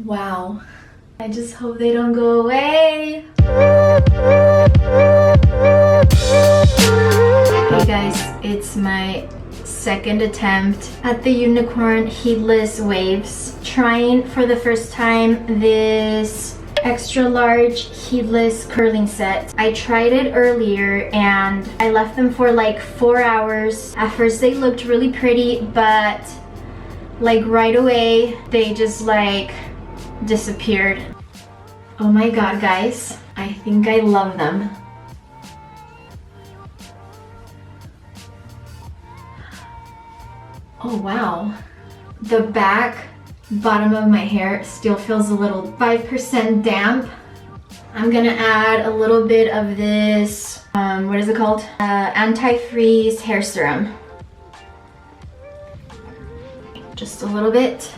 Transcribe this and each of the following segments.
Wow. I just hope they don't go away. Hey guys, it's my second attempt at the unicorn heatless waves. Trying for the first time this extra large heatless curling set. I tried it earlier and I left them for like 4 hours. At first they looked really pretty, but like right away they just like disappeared. Oh my god guys, I think I love them. Oh wow, the bottom of my hair still feels a little 5% damp. I'm gonna add a little bit of this, what is it called? Anti-freeze hair serum. Just a little bit.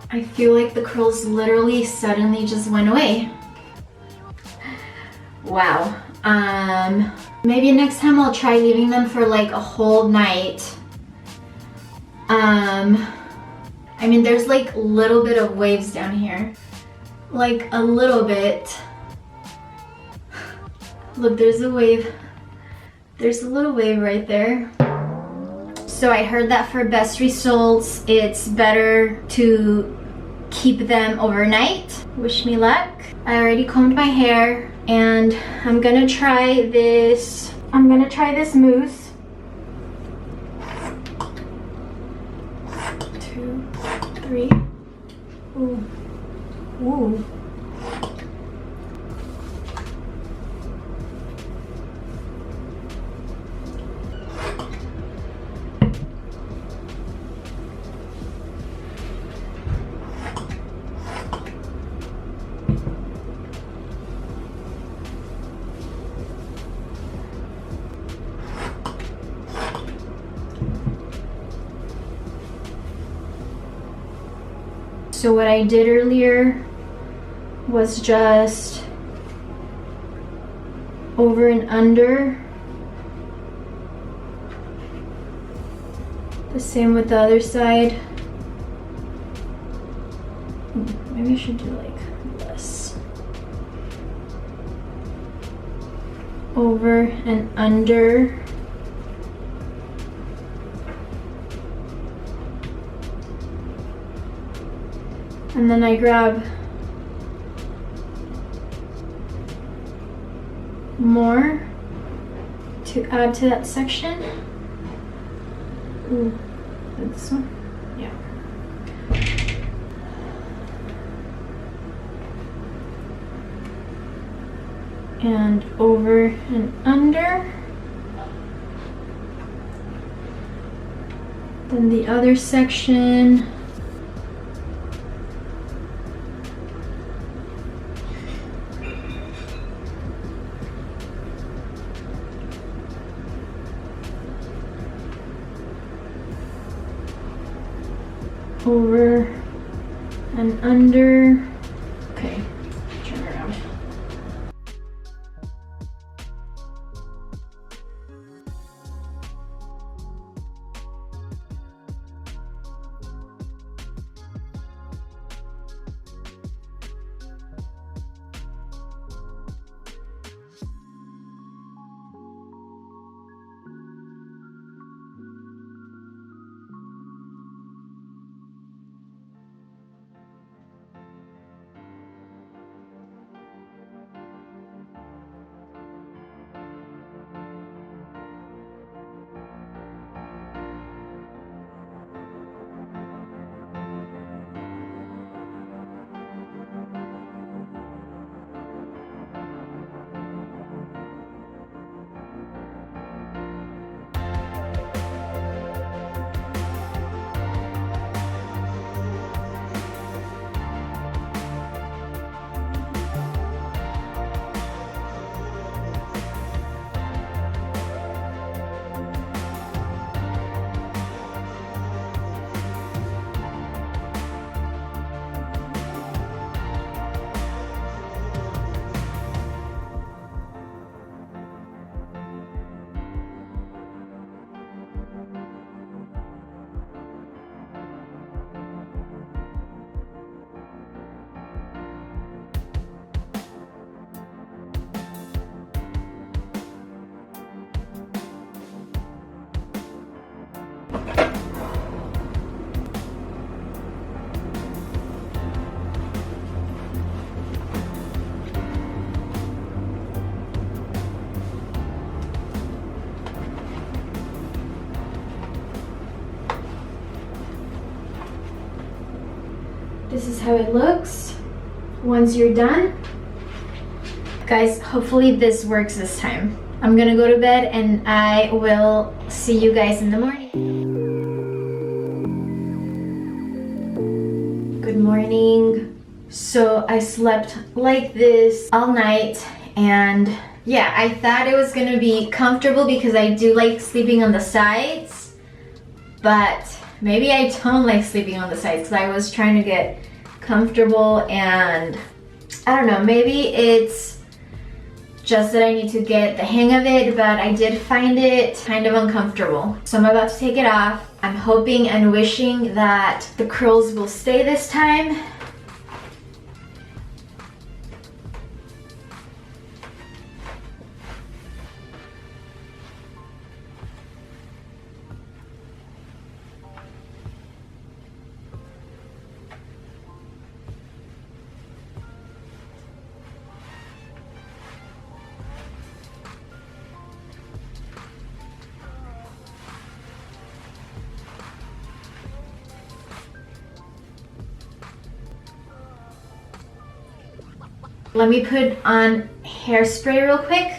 I feel like the curls literally suddenly just went away. Wow. Maybe next time I'll try leaving them for like a whole night. I mean, there's like a little bit of waves down here. Like a little bit. Look, there's a wave. There's a little wave right there. So I heard that for best results, it's better to keep them overnight. Wish me luck. I already combed my hair and I'm gonna try this. I'm gonna try this mousse. 2, 3. Ooh. Ooh. So what I did earlier was just over and under. The same with the other side. Maybe I should do like this. Over and under. And then I grab more to add to that section. Ooh, this one? Yeah. And over and under. Then the other section. Over and under. Okay, turn around. This is how it looks once you're done. Guys, hopefully this works this time. I'm gonna go to bed and I will see you guys in the morning. Good morning. So I slept like this all night, and yeah, I thought it was gonna be comfortable because I do like sleeping on the sides, but maybe I don't like sleeping on the sides because I was trying to get comfortable, and I don't know, maybe it's just that I need to get the hang of it, but I did find it kind of uncomfortable. So I'm about to take it off. I'm hoping and wishing that the curls will stay this time. Let me put on hairspray real quick.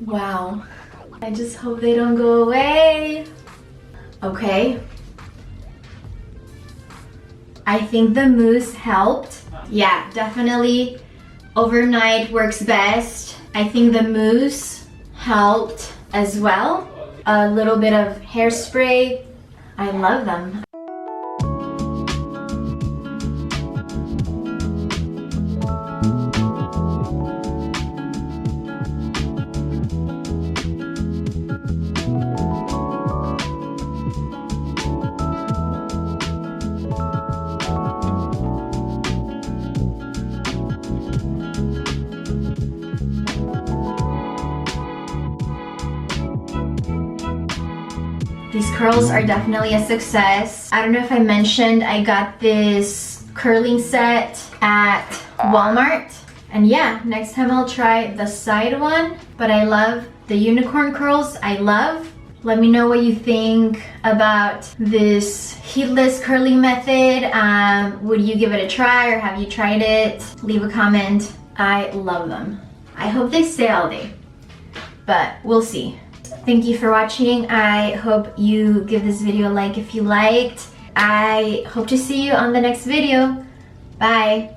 Wow. I just hope they don't go away. Okay. I think the mousse helped. Yeah, definitely overnight works best. I think the mousse helped as well. A little bit of hairspray. I love them. These curls are definitely a success. I don't know if I mentioned I got this curling set at Walmart. And yeah, next time I'll try the side one. But I love the unicorn curls. I love. Let me know what you think about this heatless curling method. Would you give it a try, or have you tried it? Leave a comment. I love them. I hope they stay all day, but we'll see. Thank you for watching. I hope you give this video a like if you liked. I hope to see you on the next video. Bye.